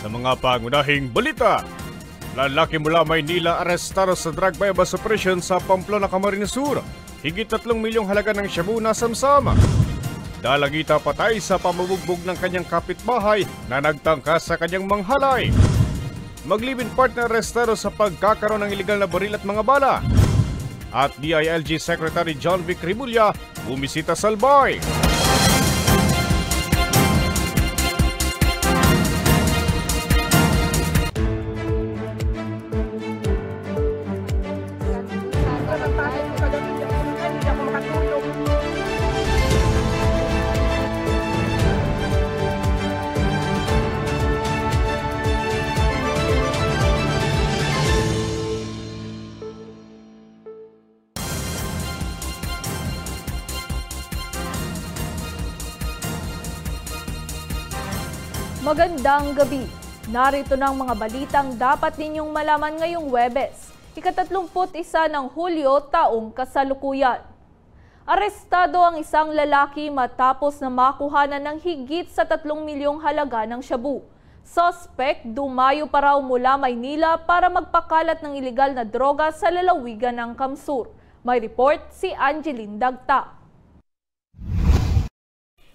Sa mga pangunahing balita, lalaki mula Maynila arestado sa drug bypass operation sa Pamplona, Camarines Sur. Higit 3 milyong halaga ng shabu na samsama. Dalagita patay sa pambubugbog ng kanyang kapitbahay na nagtangka sa kanyang manghalay. Mag-live-in partner arestado sa pagkakaroon ng iligal na baril at mga bala. At DILG Secretary John Vic Rimulya bumisita sa Albay. Magandang gabi. Narito ng mga balitang dapat ninyong malaman ngayong Huwebes, ika-31 ng Hulyo taong kasalukuyan. Arestado ang isang lalaki matapos na makuhanan ng higit sa 3 milyong halaga ng shabu. Suspect dumayo pa raw mula Maynila para magpakalat ng iligal na droga sa lalawigan ng Kamsur. May report si Angeline Dagta.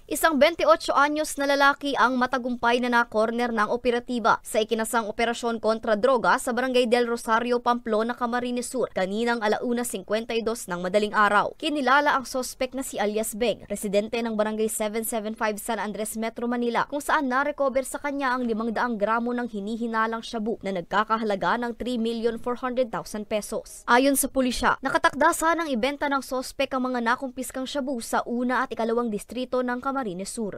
Isang 28 anyos na lalaki ang matagumpay na na-corner ng operatiba sa ikinasang operasyon kontra droga sa Barangay Del Rosario, Pamplona, Camarines Sur kaninang 1:52 ng madaling araw. Kinilala ang sospek na si alias Beng, residente ng Barangay 775 San Andres, Metro Manila, kung saan na-recover sa kanya ang 500 gramo ng hinihinalang shabu na nagkakahalaga ng 3,400,000 pesos. Ayon sa pulisya, nakatakda sanang ibenta ng sospek ang mga nakumpiskang shabu sa una at ikalawang distrito ng Camarines Sur.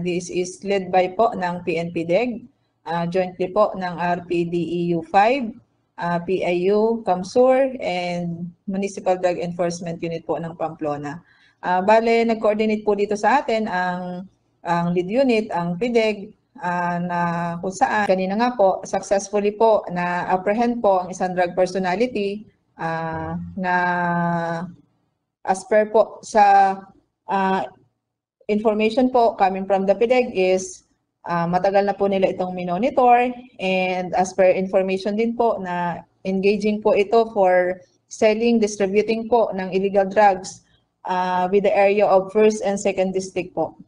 This is led by po ng PNP DEG, jointly po ng RPDEU 5, PIU, Kamsur, and Municipal Drug Enforcement Unit po ng Pamplona. Bale, nag-coordinate po dito sa atin ang lead unit, ang PDEG, na kung saan kanina nga po, successfully po na apprehend po ang isang drug personality na as per po sa information po coming from the PDEG is matagal na po nila itong minonitor, and as per information din po na engaging po ito for selling, distributing po ng illegal drugs with the area of 1st and 2nd District po.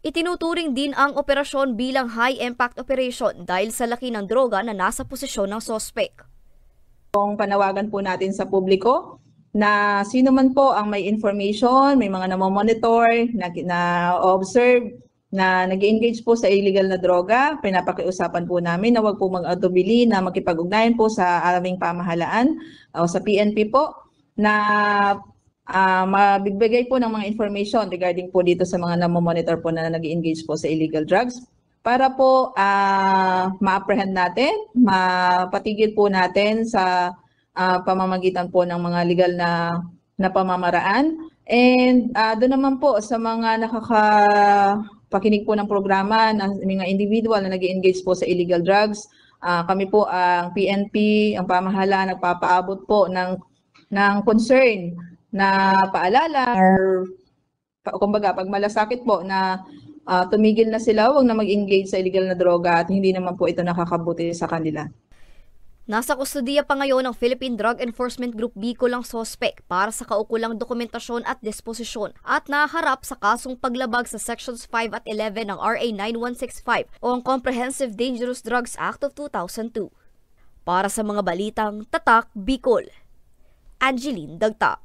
Itinuturing din ang operasyon bilang high-impact operation dahil sa laki ng droga na nasa posisyon ng sospek. Kung panawagan po natin sa publiko, na sino man po ang may information, may mga namomonitor, na-observe, na nag-engage po sa illegal na droga, pinapakiusapan po namin na huwag po mag-atubili na makipag-ugnayan po sa aming pamahalaan o sa PNP po, na mabigbigay po ng mga information regarding po dito sa mga namomonitor po na nag-engage po sa illegal drugs, para po ma-apprehend natin, mapatigil po natin sa pamamagitan po ng mga legal na pamamaraan. And doon naman po sa mga nakakapakinig po ng programa ng mga individual na nag-engage po sa illegal drugs, kami po ang PNP, ang pamahalaan, nagpapaabot po ng concern na paalala or kumbaga pag malasakit po na tumigil na sila, huwag na mag-engage sa illegal na droga at hindi naman po ito nakakabuti sa kanila. Nasa kustudiya pa ngayon ng Philippine Drug Enforcement Group Bicol ang sospek para sa kaukulang dokumentasyon at disposisyon at naharap sa kasong paglabag sa Sections 5 at 11 ng RA 9165 o ang Comprehensive Dangerous Drugs Act of 2002. Para sa mga balitang Tatak Bicol, Angeline Dagta.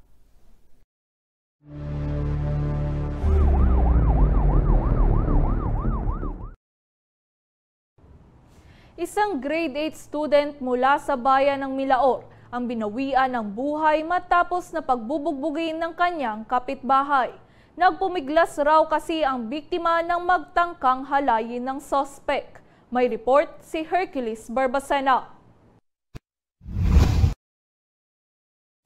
Isang grade 8 student mula sa bayan ng Milaor ang binawian ng buhay matapos na pagbubugbugin ng kanyang kapitbahay. Nagpumiglas raw kasi ang biktima ng magtangkang halayin ng sospek. May report si Hercules Barbacena.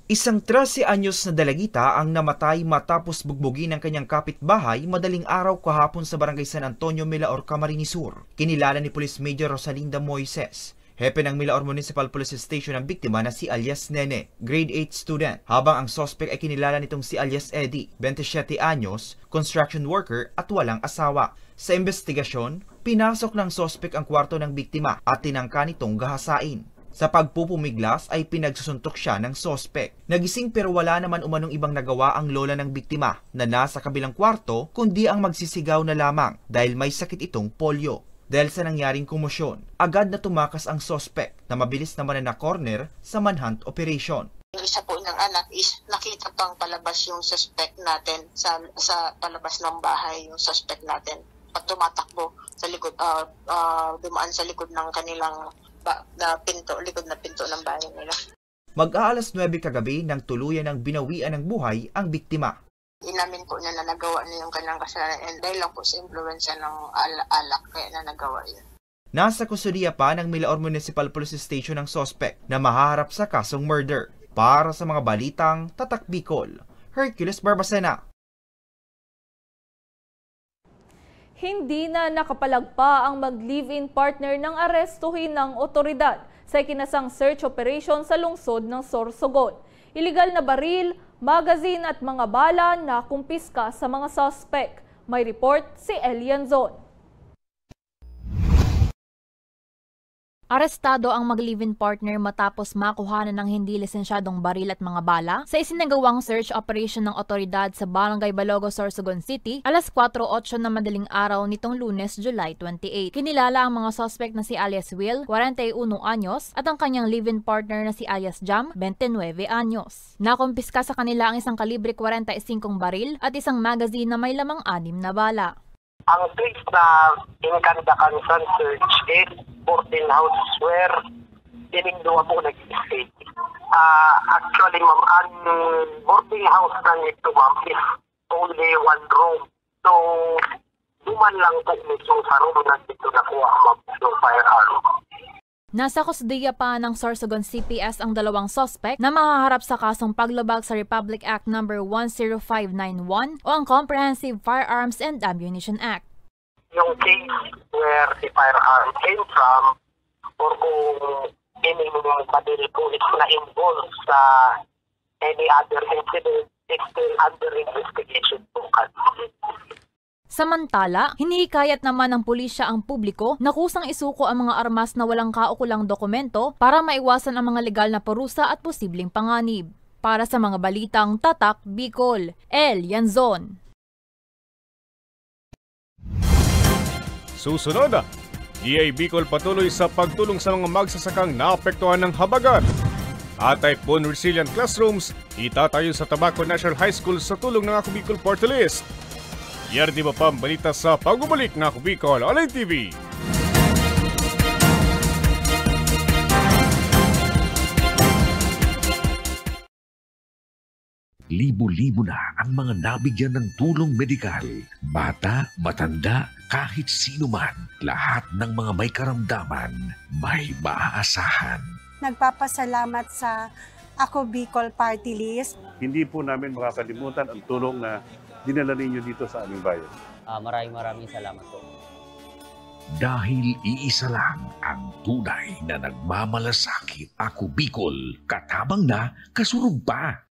Isang 13 anyos na dalagita ang namatay matapos bugbugin ng kanyang kapitbahay madaling araw kahapon sa Barangay San Antonio, Milaor, Camarines Sur. Kinilala ni Police Major Rosalinda Moises, hepe ng Milaor Municipal Police Station, ang biktima na si alias Nene, grade 8 student, habang ang suspect ay kinilala nitong si alias Eddie, 27 anyos, construction worker at walang asawa. Sa investigasyon, Pinasok ng sospek ang kwarto ng biktima at tinangka nitong gahasain. Sa pagpupumiglas ay pinagsusuntok siya ng sospek. Nagising pero wala naman umanong ibang nagawa ang lola ng biktima na nasa kabilang kwarto kundi ang magsisigaw na lamang dahil may sakit itong polio. Dahil sa nangyaring komosyon, agad na tumakas ang sospek na mabilis naman na corner sa manhunt operation. Yung isa po ng anak is nakita pang palabas yung suspect natin sa palabas ng bahay, yung suspect natin. Pag tumatakbo sa likod, dumaan sa likod ng kanilang likod na pinto ng bahay nila. Mag-aalas 9 kagabi nang tuluyan ng binawian ng buhay ang biktima. Inamin po niya na nagawa niya yung kanyang kasalanan and dahil lang po sa impluensya ng alak kaya na nagawa yun. Nasa kustudiya pa ng Milaor Municipal Police Station ang sospek na mahaharap sa kasong murder. Para sa mga balitang Tatak Bicol, Hercules Barbacena. Hindi na nakapalagpa ang mag-live-in partner ng arestuhin ng otoridad sa ikinasang search operation sa lungsod ng Sorsogon. Iligal na baril, magazine at mga bala na kumpiska sa mga suspect. May report si Elian Zon. Arestado ang mag-live-in partner matapos makuhanan ng hindi lisensyadong baril at mga bala sa isinagawang search operation ng otoridad sa Barangay Balogo, Sorsogon City, alas 4:08 na madaling araw nitong Lunes, July 28. Kinilala ang mga suspect na si alias Will, 41 anyos, at ang kanyang live-in partner na si alias Jam, 29 anyos. Nakumpiska sa kanila ang isang kalibre 45 baril at isang magazine na may lamang 6 na bala. Ang place na inkandakan sa search is 14 houses where dinigduwa po nag-stay. Actually, ma'am, ang boarding house na nito, ma'am, is only one room. So, duman lang po mismo sa room na dito nakuha, ma'am, yung firearm. Nasa kustudiya pa ng Sorsogon CPS ang dalawang suspect na mahaharap sa kasong paglabag sa Republic Act No. 10591 o ang Comprehensive Firearms and Ammunition Act. Yung case where the firearm came from or kung any mga baril po is na-involved sa any other incident, it's still under investigation po. Samantala, hinihikayat naman ng pulisya ang publiko na kusang isuko ang mga armas na walang kaukulang dokumento para maiwasan ang mga legal na parusa at posibleng panganib. Para sa mga balitang Tatak Bicol, Elian Zon. Susunod, DA Bicol patuloy sa pagtulong sa mga magsasakang naapektuhan ng habagat. At Typhoon Resilient Classrooms, itatayo sa Tabaco National High School sa tulong ng Ako Bicol Party List. Yardi ba pa ang balita sa pagbabalik ng Ako Bicol Online TV? Libo-libo na ang mga nabigyan ng tulong medikal. Bata, matanda, kahit sino man, lahat ng mga may karamdaman, may maaasahan. Nagpapasalamat sa Ako Bicol Party List. Hindi po namin makakalimutan ang tulong na dinala ninyo dito sa aming bayan. Maraming salamat po. Dahil iisa lang ang tunay na nagmamalasakit. Ako Bicol, katabang na, kasurog pa.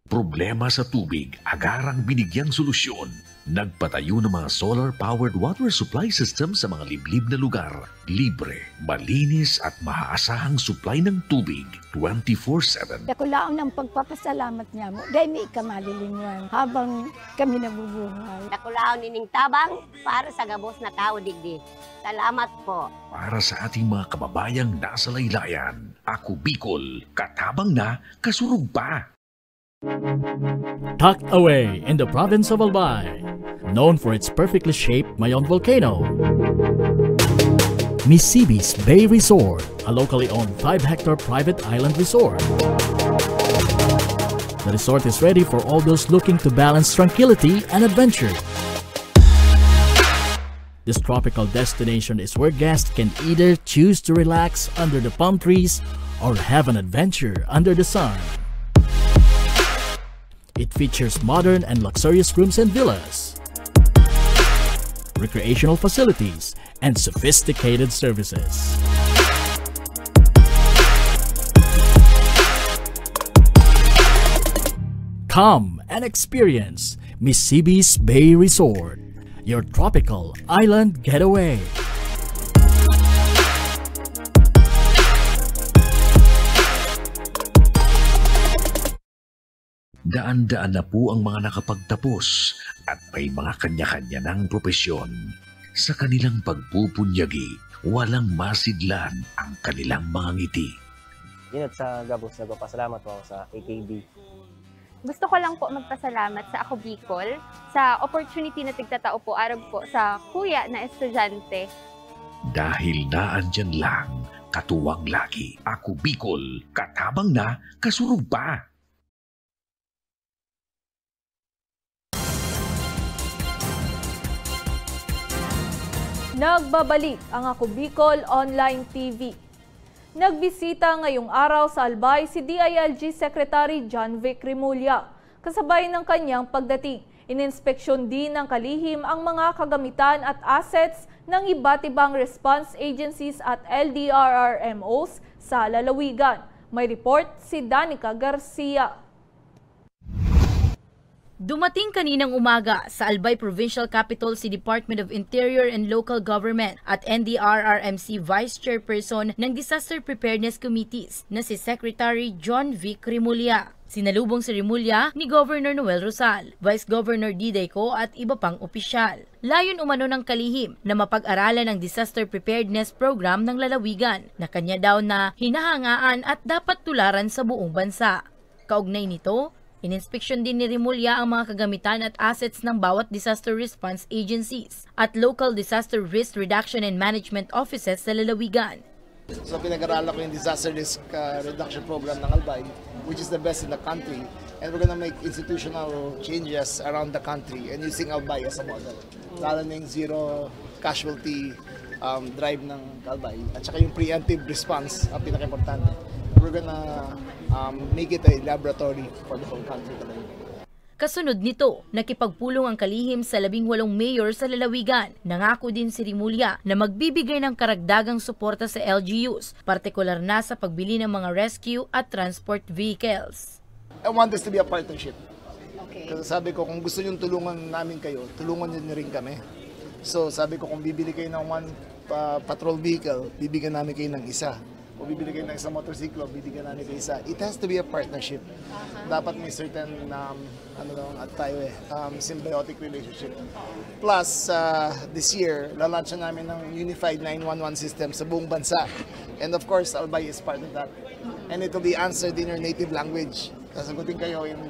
Problema sa tubig, agarang binigyang solusyon. Nagpatayo ng mga solar-powered water supply system sa mga liblib na lugar. Libre, malinis at maaasahang supply ng tubig 24/7. Dakulaon ng pagpapasalamat niya mo dahil may kamalilingan habang kami nabubuhay. Dakulaon nining tabang para sa gabos na tao digdi. Salamat po. Para sa ating mga kababayang nasa laylayan, Ako Bicol, katabang na, kasurog pa. Tucked away in the province of Albay, known for its perfectly shaped Mayon volcano, Misibis Bay Resort, a locally owned 5-hectare private island resort. The resort is ready for all those looking to balance tranquility and adventure. This tropical destination is where guests can either choose to relax under the palm trees or have an adventure under the sun. It features modern and luxurious rooms and villas, recreational facilities, and sophisticated services. Come and experience Misibis Bay Resort. your tropical island getaway. Daan-daan na po ang mga nakapagtapos at may mga kanya-kanya ng propesyon. Sa kanilang pagpupunyagi, walang masidlan ang kanilang mga ngiti. Yun at sa Gabos, nagpapasalamat po ako sa AKB. Gusto ko lang po magpasalamat sa Ako Bicol sa opportunity na tigtatao po araw po sa kuya na estudyante. Dahil naandyan lang, katuwang lagi, Ako Bicol, katabang na, kasurog pa. Nagbabalik ang Ako Bicol Online TV. Nagbisita ngayong araw sa Albay si DILG Secretary John Vic Remulla. Kasabay ng kanyang pagdating, ininspeksyon din ng kalihim ang mga kagamitan at assets ng iba't ibang response agencies at LDRRMOs sa lalawigan. May report si Danica Garcia. Dumating kaninang umaga sa Albay Provincial Capital si Department of Interior and Local Government at NDRRMC Vice Chairperson ng Disaster Preparedness Committees na si Secretary John Vic Remulla. Sinalubong si Remulla ni Governor Noel Rosal, Vice Governor Diday Co at iba pang opisyal. Layon umano ng kalihim na mapag-aralan ang Disaster Preparedness Program ng lalawigan na kanya daw na hinahangaan at dapat tularan sa buong bansa. Kaugnay nito, ininspeksyon din ni Remulla ang mga kagamitan at assets ng bawat disaster response agencies at local disaster risk reduction and management offices sa lalawigan. So pinag-aralan ko yung disaster risk reduction program ng Albay, which is the best in the country, and we're gonna make institutional changes around the country and using Albay as a model. Lalo na yung zero casualty drive ng Albay at saka yung preemptive response ang pinaka-importante. We're gonna make it a laboratory for the whole country. Kasunod nito, nakipagpulong ang kalihim sa 18 mayor sa lalawigan. Nangako din si Remulla na magbibigay ng karagdagang suporta sa LGUs, partikular na sa pagbili ng mga rescue at transport vehicles. I want this to be a partnership. Okay. Kasi sabi ko, kung gusto nyo tulungan namin kayo, tulungan nyo rin kami. So sabi ko, kung bibili kayo ng one patrol vehicle, bibigyan namin kayo ng isa. Kung bibili kayo ng isang motorsiklo, bibigyan namin kayo isa. It has to be a partnership. Dapat may certain symbiotic relationship. Plus, this year, launch na namin ng Unified 911 system sa buong bansa. And of course, Albay is part of that. And it will be answered in your native language. Sasagutin kayo in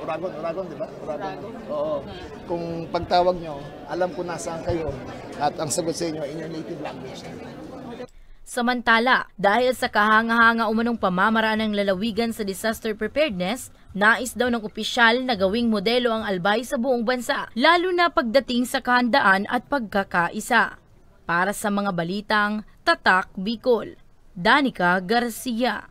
Uragon, di ba? Uragon. Oo. Kung pagtawag nyo, alam ko nasaan kayo at ang sagot sa inyo in your native language. Samantala, dahil sa kahanga-hanga umanong pamamaraan ng lalawigan sa disaster preparedness, nais daw ng opisyal na gawing modelo ang Albay sa buong bansa, lalo na pagdating sa kahandaan at pagkakaisa. Para sa mga balitang Tatak Bicol, Danica Garcia.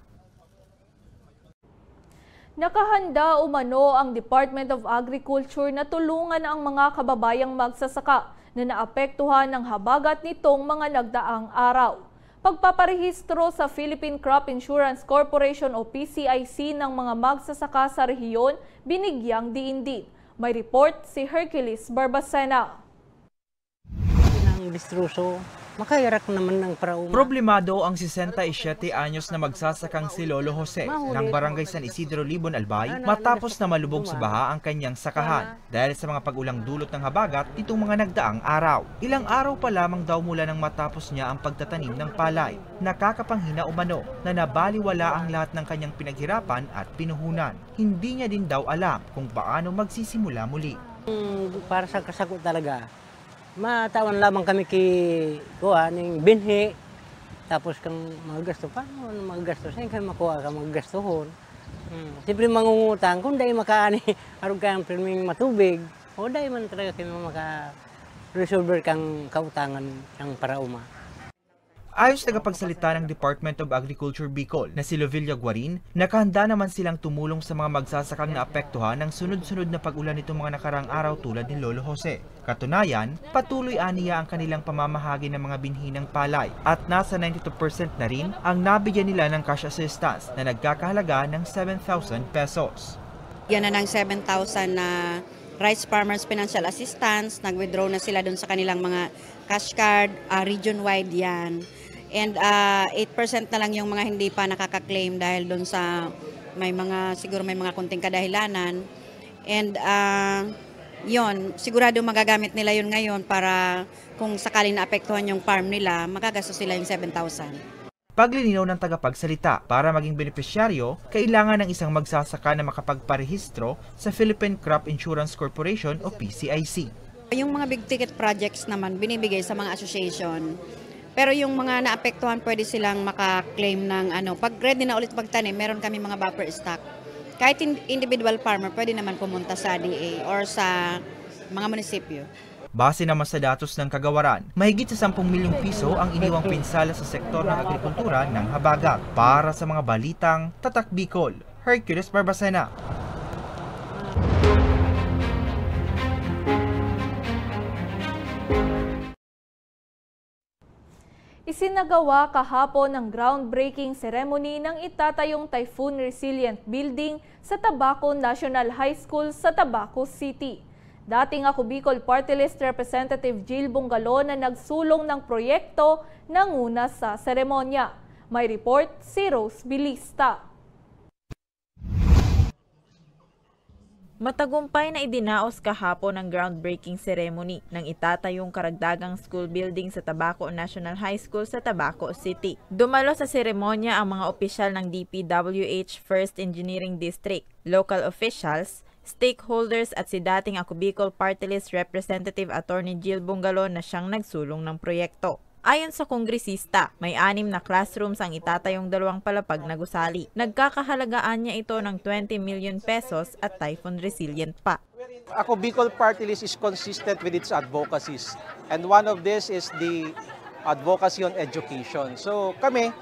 Nakahanda umano ang Department of Agriculture na tulungan ang mga kababayang magsasaka na naapektuhan ng habagat nitong mga nagdaang araw. Pagpaparehistro sa Philippine Crop Insurance Corporation o PCIC ng mga magsasaka sa rehiyon, binigyang diin din. May report si Hercules Barbacena. Makayarak naman ng parauma. Problemado ang 67 anyos na magsasakang si Lolo Jose ng Barangay San Isidro, Libon, Albay matapos na malubog sa baha ang kanyang sakahan dahil sa mga pag-ulang dulot ng habagat nitong mga nagdaang araw. Ilang araw pa lamang daw mula nang matapos niya ang pagtatanim ng palay. Nakakapanghina umano na nabaliwala ang lahat ng kanyang pinaghirapan at pinuhunan. Hindi niya din daw alam kung paano magsisimula muli. Para sa kasagot talaga, matawan lamang kami ng binhi, tapos kang magasto pa, magasto sa'yo kang makuha ka magastohon. Siyempre mangungutang, kung dahil makaani, arog kang pirming matubig, o dahil man talaga kayo maka-resolver kang kautangan ng parauma. Ayos tagapagsalita ng Department of Agriculture Bicol na si Lovilla Guarin, nakahanda naman silang tumulong sa mga magsasakang naapektuhan ng sunod-sunod na pag-ulan nitong mga nakarang araw tulad ni Lolo Jose. Katunayan, patuloy aniya ang kanilang pamamahagi ng mga binhi ng palay at nasa 92% na rin ang nabigyan nila ng cash assistance na nagkakahalaga ng 7,000 pesos. Yan na ng 7,000 na Rice Farmers Financial Assistance, nag-withdraw na sila doon sa kanilang mga cash card, region-wide yan. And 8% na lang yung mga hindi pa nakaka-claim dahil doon sa siguro may mga kunting kadahilanan. And yon, sigurado magagamit nila yun ngayon para kung sakaling naapektuhan yung farm nila, magagastos sila yung 7,000. Paglilinaw ng tagapagsalita, para maging benepisyaryo, kailangan ng isang magsasaka na makapagparehistro sa Philippine Crop Insurance Corporation o PCIC. Yung mga big ticket projects naman binibigay sa mga association. Pero yung mga naapektuhan, pwede silang maka-claim ng pag ready na ulit magtanim, meron kami mga buffer stock. Kahit individual farmer, pwede naman pumunta sa DA or sa mga munisipyo. Base naman sa datos ng kagawaran, mahigit sa 10 milyong piso ang iniwang pinsala sa sektor ng agrikultura ng habagat. Para sa mga balitang Tatak Bicol, Hercules Barbacena. Isinagawa kahapon ang groundbreaking ceremony ng itatayong typhoon resilient building sa Tabaco National High School sa Tabaco City. Dating ako Bicol Party List Representative Jill Bungalon na nagsulong ng proyekto nanguna sa seremonya. May report si Rose Bilista. Matagumpay na idinaos kahapon ang groundbreaking ceremony ng itatayong karagdagang school building sa Tabaco National High School sa Tabaco City. Dumalo sa seremonya ang mga opisyal ng DPWH 1st Engineering District, local officials, stakeholders at si dating ako Bicol Party List Representative Attorney Jill Bungalon na siyang nagsulong ng proyekto. Ayon sa kongresista, may 6 na classrooms ang itatayong 2 palapag na gusali. Nagkakahalagaan niya ito ng 20 million pesos at typhoon resilient pa. Ako Bicol Party List is consistent with its advocacies, and one of this is the advocacy on education. So kami,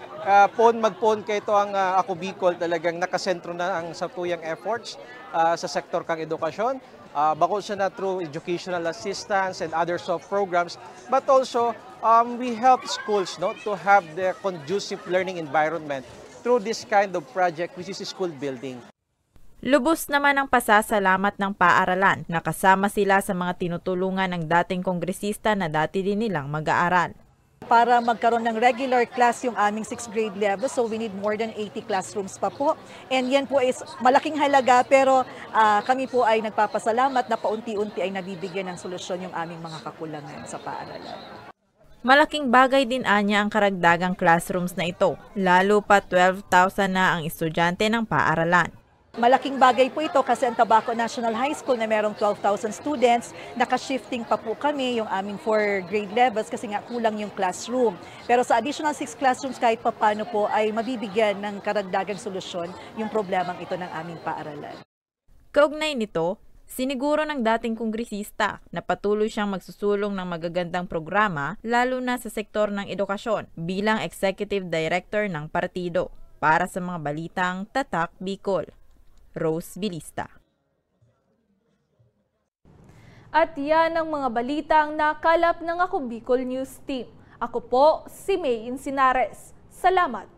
magpon kay ito ang ako Bicol, talagang nakasentro na ang satuyang efforts sa sektor kang edukasyon. Bakod siya na through educational assistance and other soft programs, but also we help schools to have the conducive learning environment through this kind of project, which is school building. Lubos naman ang pasasalamat ng paaralan na kasama sila sa mga tinutulungan ng dating kongresista na dati din nilang mag-aaral. Para magkaroon ng regular class yung aming 6th grade level, so we need more than 80 classrooms pa po. And yan po is malaking halaga, pero kami po ay nagpapasalamat na paunti-unti ay nabibigyan ng solusyon yung aming mga kakulangan sa paaralan. Malaking bagay din anya ang karagdagang classrooms na ito, lalo pa 12,000 na ang estudyante ng paaralan. Malaking bagay po ito kasi ang Tabaco National High School na merong 12,000 students, nakashifting pa po kami yung aming 4 grade levels kasi nga kulang yung classroom. Pero sa additional 6 classrooms kahit pa paano po ay mabibigyan ng karagdagang solusyon yung problemang ito ng aming paaralan. Kaugnay nito, siniguro ng dating kongresista na patuloy siyang magsusulong ng magagandang programa lalo na sa sektor ng edukasyon bilang Executive Director ng partido. Para sa mga balitang Tatak Bicol, Rose Bilista. At yan ang mga balitang nakalap ng Ako Bicol News Team. Ako po si May Insinares. Salamat!